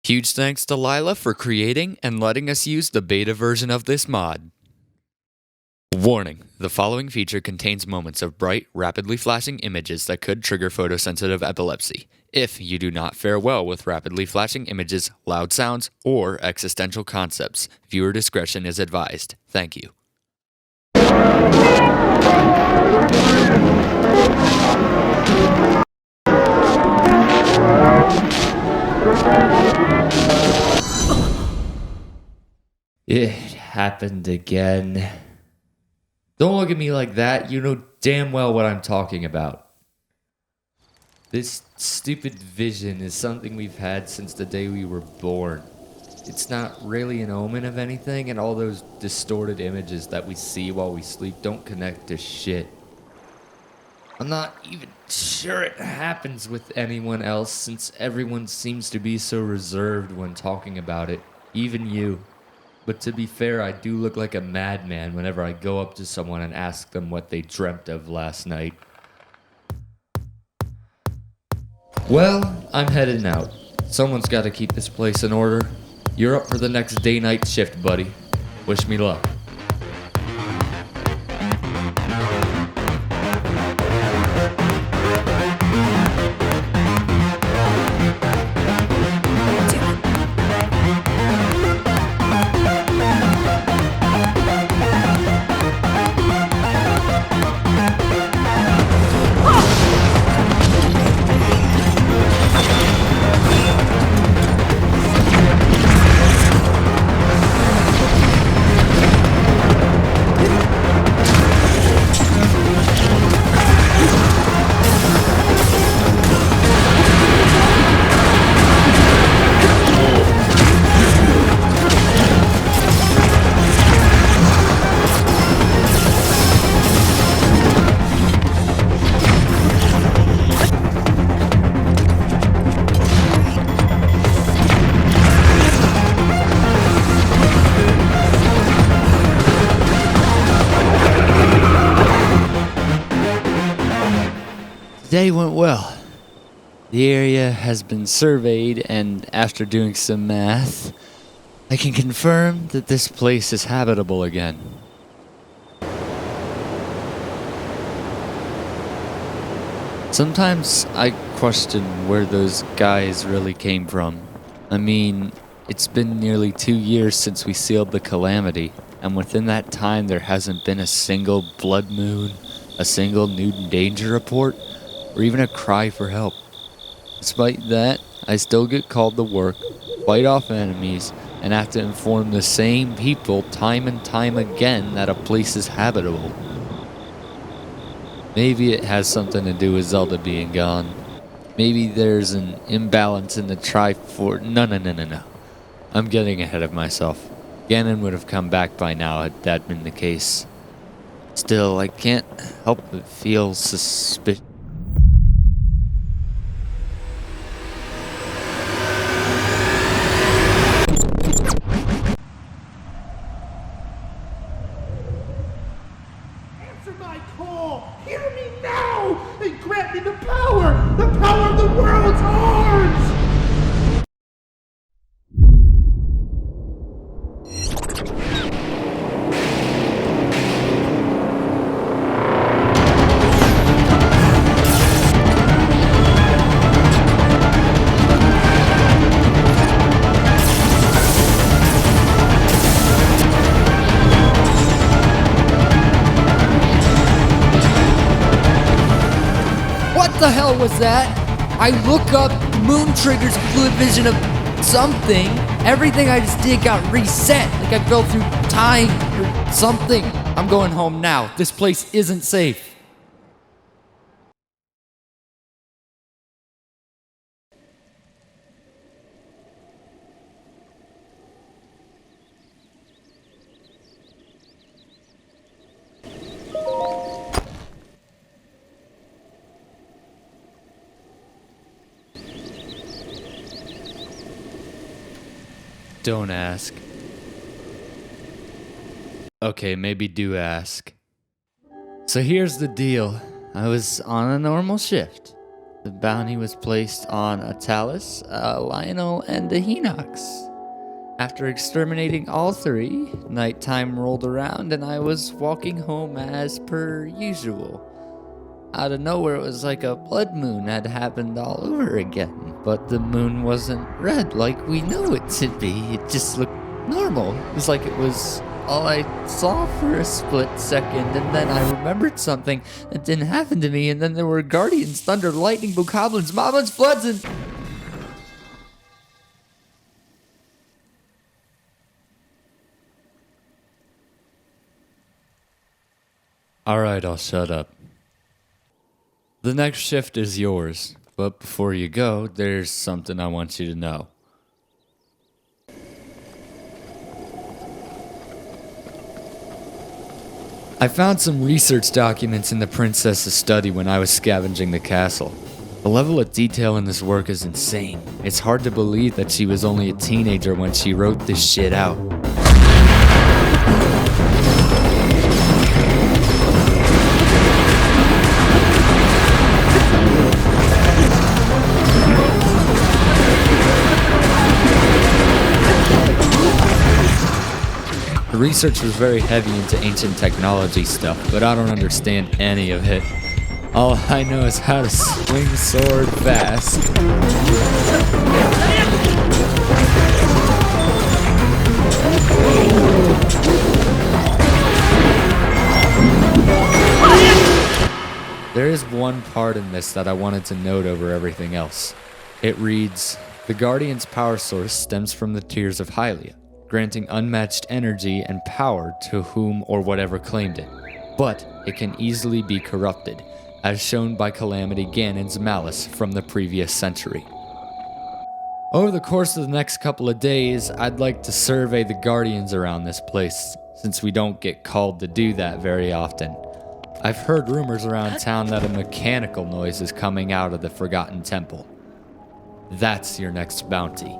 Huge thanks to Lylah for creating and letting us use the beta version of this mod. Warning, the following feature contains moments of bright, rapidly flashing images that could trigger photosensitive epilepsy. If you do not fare well with rapidly flashing images, loud sounds, or existential concepts, viewer discretion is advised. Thank you. It happened again. Don't look at me like that. You know damn well what I'm talking about. This stupid vision is something we've had since the day we were born. It's not really an omen of anything, and all those distorted images that we see while we sleep don't connect to shit. I'm not even sure it happens with anyone else, since everyone seems to be so reserved when talking about it, even you. But to be fair, I do look like a madman whenever I go up to someone and ask them what they dreamt of last night. Well, I'm heading out. Someone's got to keep this place in order. You're up for the next day-night shift, buddy. Wish me luck. Today went well. The area has been surveyed, and after doing some math, I can confirm that this place is habitable again. Sometimes I question where those guys really came from. I mean, it's been nearly 2 years since we sealed the Calamity, and within that time there hasn't been a single blood moon, a single new danger report, or even a cry for help. Despite that, I still get called to work, fight off enemies, and have to inform the same people time and time again that a place is habitable. Maybe it has something to do with Zelda being gone. Maybe there's an imbalance in the No. I'm getting ahead of myself. Ganon would have come back by now had that been the case. Still, I can't help but feel suspicious. My call! Hear me now! And grant me the power of the world's horns! What the hell was that? I look up, moon triggers fluid vision of something. Everything I just did got reset, like I fell through time or something. I'm going home now. This place isn't safe. Don't ask. Okay, maybe do ask. So here's the deal. I was on a normal shift. The bounty was placed on a Talus, a Lionel, and a Hinox. After exterminating all three, nighttime rolled around and I was walking home as per usual. Out of nowhere, it was like a blood moon had happened all over again, but the moon wasn't red like we know it to be. It just looked normal. It was like it was all I saw for a split second, and then I remembered something that didn't happen to me, and then there were guardians, thunder, lightning, bokoblins, moblins, floods, and... Alright, I'll shut up. The next shift is yours, but before you go, there's something I want you to know. I found some research documents in the princess's study when I was scavenging the castle. The level of detail in this work is insane. It's hard to believe that she was only a teenager when she wrote this shit out. The research was very heavy into ancient technology stuff, but I don't understand any of it. All I know is how to swing sword fast. There is one part in this that I wanted to note over everything else. It reads, "The Guardian's power source stems from the tears of Lylah, granting unmatched energy and power to whom or whatever claimed it. But it can easily be corrupted, as shown by Calamity Ganon's malice from the previous century." Over the course of the next couple of days, I'd like to survey the Guardians around this place, since we don't get called to do that very often. I've heard rumors around town that a mechanical noise is coming out of the Forgotten Temple. That's your next bounty.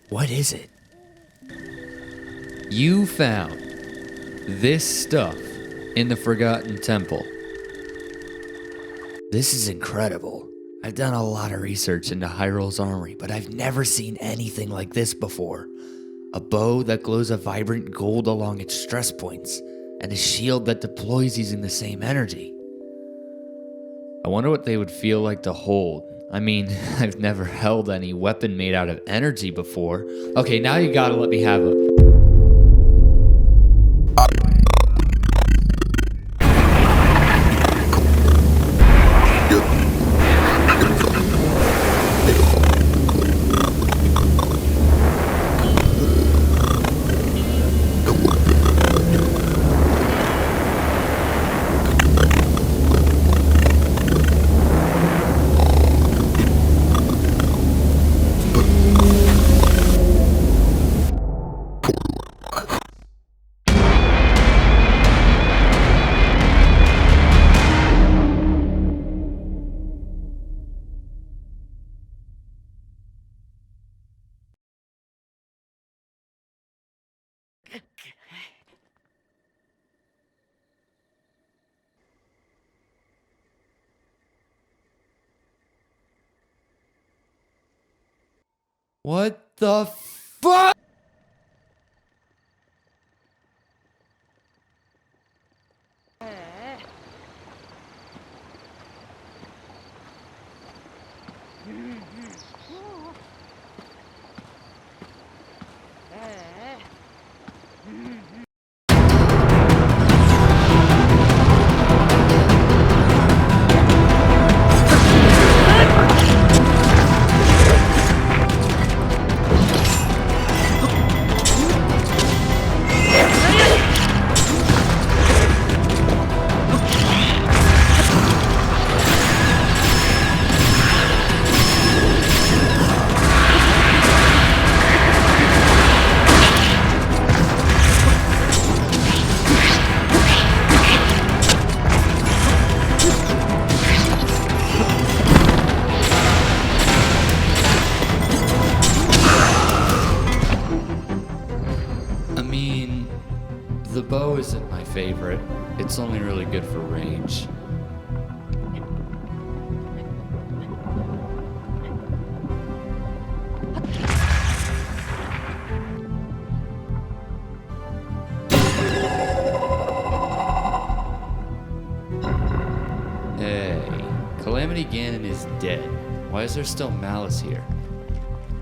What is it? You found this stuff in the Forgotten Temple. This is incredible. I've done a lot of research into Hyrule's armory, but I've never seen anything like this before. A bow that glows a vibrant gold along its stress points, and a shield that deploys using the same energy. I wonder what they would feel like to hold. I mean, I've never held any weapon made out of energy before. Okay, now you gotta let me have a... What the fuck? The bow isn't my favorite. It's only really good for range. Hey, Calamity Ganon is dead. Why is there still malice here?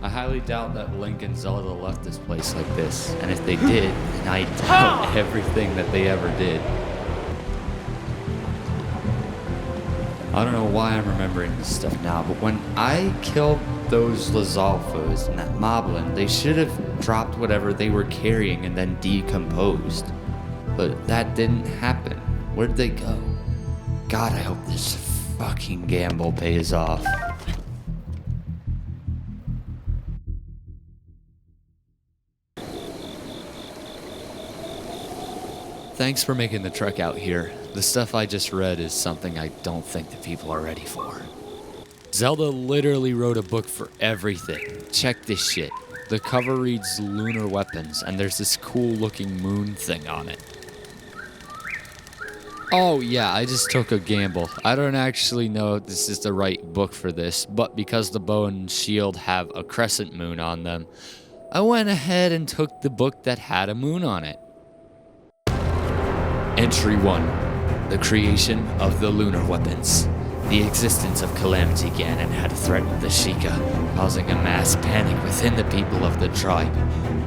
I highly doubt that Link and Zelda left this place like this, and if they did, then I doubt everything that they ever did. I don't know why I'm remembering this stuff now, but when I killed those Lizalfos in that moblin, they should have dropped whatever they were carrying and then decomposed. But that didn't happen. Where'd they go? God, I hope this fucking gamble pays off. Thanks for making the trek out here. The stuff I just read is something I don't think the people are ready for. Zelda literally wrote a book for everything. Check this shit. The cover reads lunar weapons, and there's this cool looking moon thing on it. Oh yeah, I just took a gamble. I don't actually know if this is the right book for this, but because the bow and shield have a crescent moon on them, I went ahead and took the book that had a moon on it. Entry 1. The creation of the lunar weapons. The existence of Calamity Ganon had threatened the Sheikah, causing a mass panic within the people of the tribe.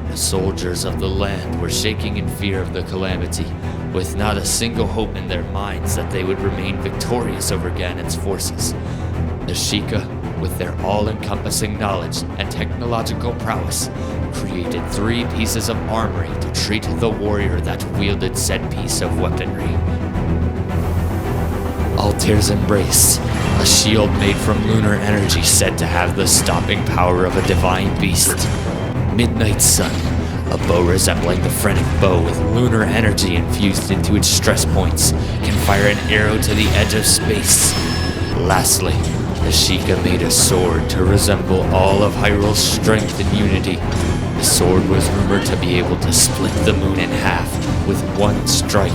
The soldiers of the land were shaking in fear of the Calamity, with not a single hope in their minds that they would remain victorious over Ganon's forces. The Sheikah, with their all-encompassing knowledge and technological prowess, created 3 pieces of armory to treat the warrior that wielded said piece of weaponry. Altair's Embrace, a shield made from lunar energy said to have the stopping power of a divine beast. Midnight Sun, a bow resembling the Phrenic bow with lunar energy infused into its stress points, can fire an arrow to the edge of space. Lastly, the Sheikah made a sword to resemble all of Hyrule's strength and unity. The sword was rumored to be able to split the moon in half with one strike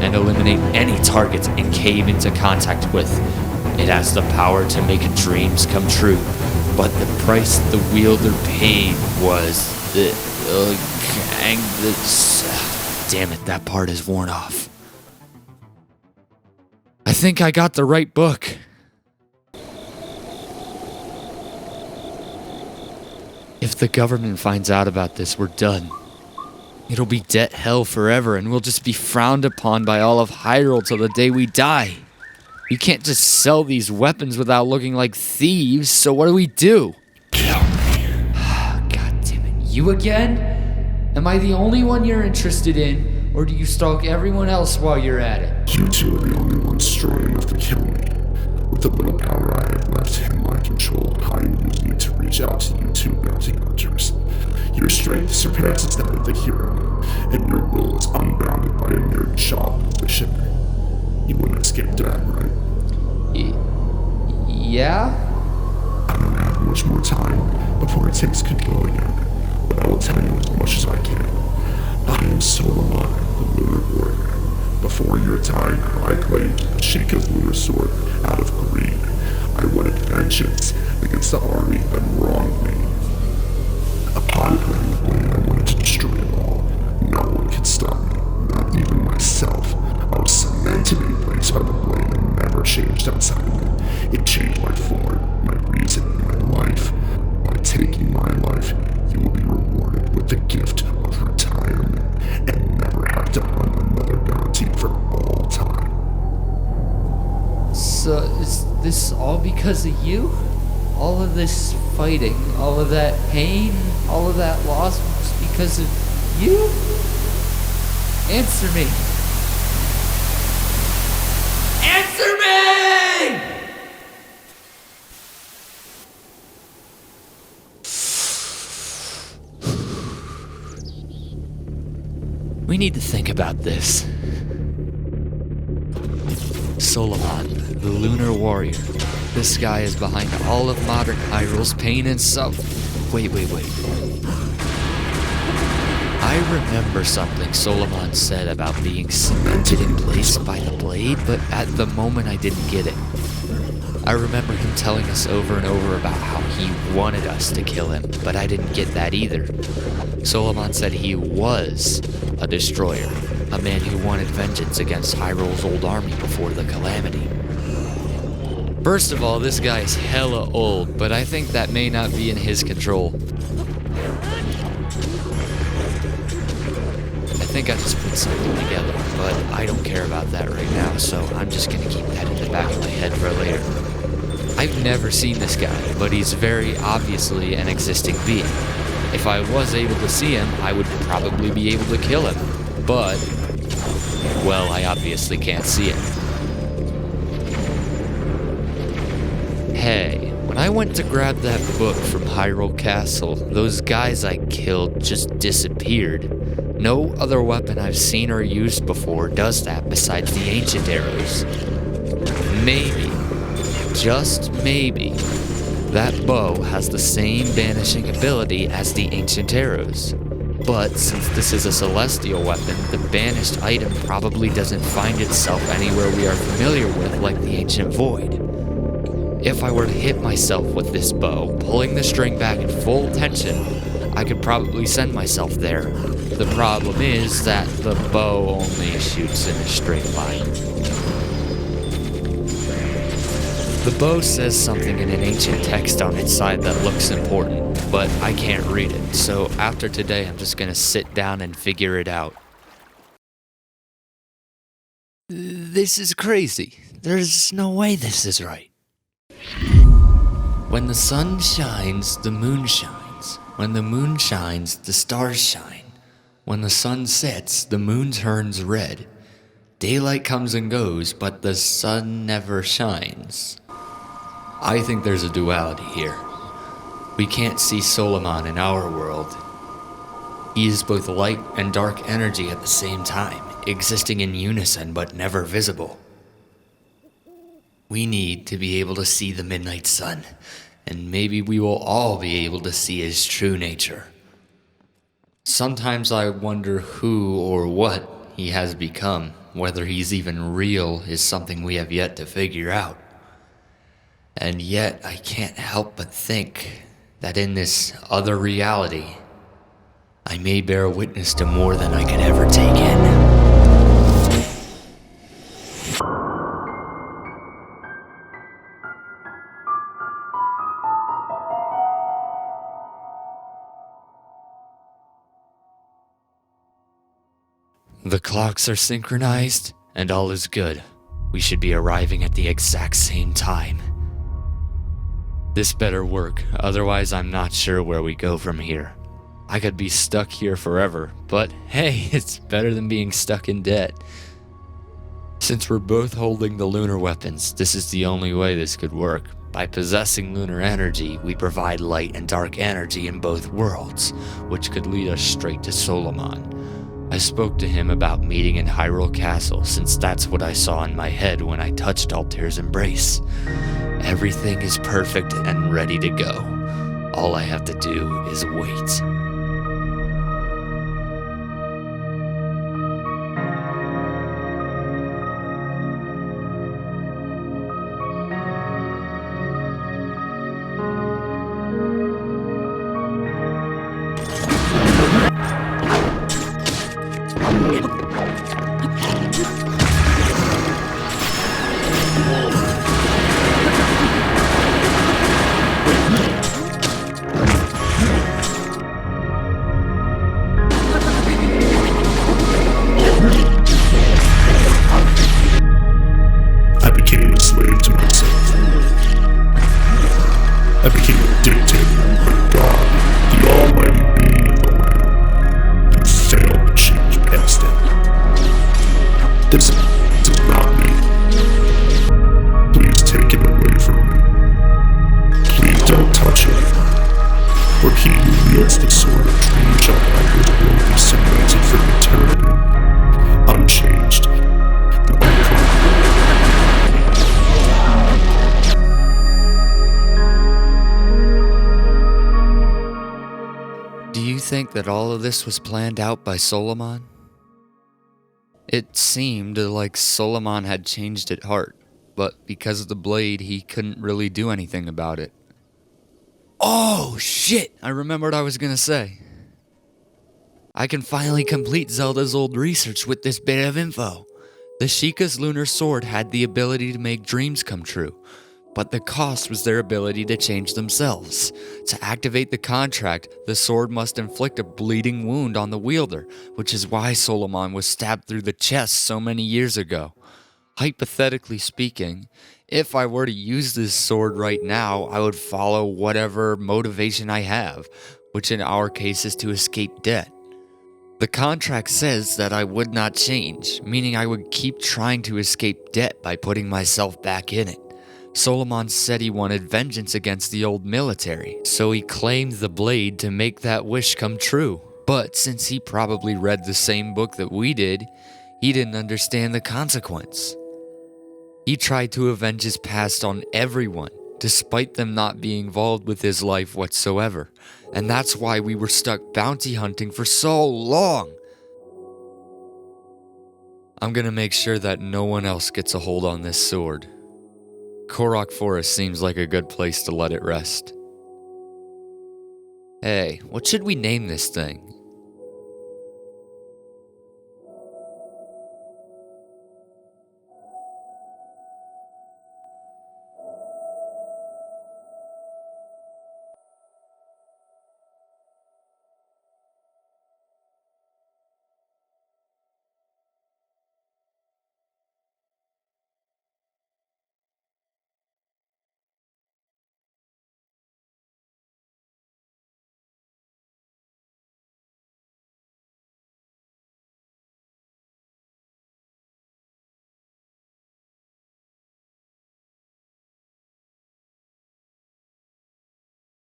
and eliminate any target it came into contact with. It has the power to make dreams come true, but the price the wielder paid was damn it, that part is worn off. I think I got the right book. If the government finds out about this, we're done. It'll be debt hell forever, and we'll just be frowned upon by all of Hyrule till the day we die. You can't just sell these weapons without looking like thieves, so what do we do? Kill me. God damn it, you again? Am I the only one you're interested in, or do you stalk everyone else while you're at it? You two are the only ones strong enough to kill me. With the little power I have left in my control, I need you to reach out to you two bounty hunters. Your strength surpasses that of the hero, and your will is unbounded by a mere job of the shipper. You wouldn't escape death, right? Yeah? I don't have much more time before it takes control again, but I will tell you as much as I can. I I am Solomon, the Lunar Warrior. Before your time, I claimed a Shinka lunar sword out of greed. I wanted vengeance against the army that wronged me. Upon claiming the blade, I wanted to destroy it all. No one could stop me, not even myself. I was cemented in place by the blade and never changed outside of it. It changed my form, my reason, my life. By taking my life, you will be rewarded with the gift of retirement and never have to hunt another bounty for all time. So, is this all because of you? All of this fighting, all of that pain, all of that loss was because of you? Answer me. Answer me! We need to think about this. Solomon, the Lunar Warrior. This guy is behind all of modern Hyrule's pain and suffering. Wait. I remember something Solomon said about being cemented in place by the blade, but at the moment I didn't get it. I remember him telling us over and over about how he wanted us to kill him, but I didn't get that either. Solomon said he was a destroyer, a man who wanted vengeance against Hyrule's old army before the calamity. First of all, this guy is hella old, but I think that may not be in his control. I think I just put something together, but I don't care about that right now, so I'm just gonna keep that in the back of my head for later. I've never seen this guy, but he's very obviously an existing being. If I was able to see him, I would probably be able to kill him, but, well, I obviously can't see him. Hey, when I went to grab that book from Hyrule Castle, those guys I killed just disappeared. No other weapon I've seen or used before does that besides the ancient arrows. Maybe, just maybe, that bow has the same vanishing ability as the ancient arrows. But since this is a celestial weapon, the banished item probably doesn't find itself anywhere we are familiar with like the ancient void. If I were to hit myself with this bow, pulling the string back in full tension, I could probably send myself there. The problem is that the bow only shoots in a straight line. The bow says something in an ancient text on its side that looks important, but I can't read it, so after today I'm just gonna sit down and figure it out. This is crazy. There's no way this is right. When the sun shines, the moon shines. When the moon shines, the stars shine. When the sun sets, the moon turns red. Daylight comes and goes, but the sun never shines. I think there's a duality here. We can't see Solomon in our world. He is both light and dark energy at the same time, existing in unison but never visible. We need to be able to see the midnight sun, and maybe we will all be able to see his true nature. Sometimes I wonder who or what he has become. Whether he's even real is something we have yet to figure out. And yet I can't help but think that in this other reality, I may bear witness to more than I could ever take in. The clocks are synchronized, and all is good. We should be arriving at the exact same time. This better work, otherwise I'm not sure where we go from here. I could be stuck here forever, but hey, it's better than being stuck in debt. Since we're both holding the lunar weapons, this is the only way this could work. By possessing lunar energy, we provide light and dark energy in both worlds, which could lead us straight to Solomon. I spoke to him about meeting in Hyrule Castle, since that's what I saw in my head when I touched Altair's embrace. Everything is perfect and ready to go. All I have to do is wait. I became a slave to myself. I became a dictator, but God, the almighty being of the land, who failed to change past it. This is not me. Please take it away from me. Please don't touch it. For he who wields the sword of dream shall outward will be cemented for eternity, unchanged and unconquered. Do you think that all of this was planned out by Solomon? It seemed like Solomon had changed at heart, but because of the blade, he couldn't really do anything about it. Oh, shit! I remembered what I was gonna say. I can finally complete Zelda's old research with this bit of info. The Sheikah's lunar sword had the ability to make dreams come true, but the cost was their ability to change themselves. To activate the contract, the sword must inflict a bleeding wound on the wielder, which is why Solomon was stabbed through the chest so many years ago. Hypothetically speaking, if I were to use this sword right now, I would follow whatever motivation I have, which in our case is to escape debt. The contract says that I would not change, meaning I would keep trying to escape debt by putting myself back in it. Solomon said he wanted vengeance against the old military, so he claimed the blade to make that wish come true. But since he probably read the same book that we did, he didn't understand the consequence. He tried to avenge his past on everyone, despite them not being involved with his life whatsoever. And that's why we were stuck bounty hunting for so long. I'm gonna make sure that no one else gets a hold on this sword. Korok Forest seems like a good place to let it rest. Hey, what should we name this thing?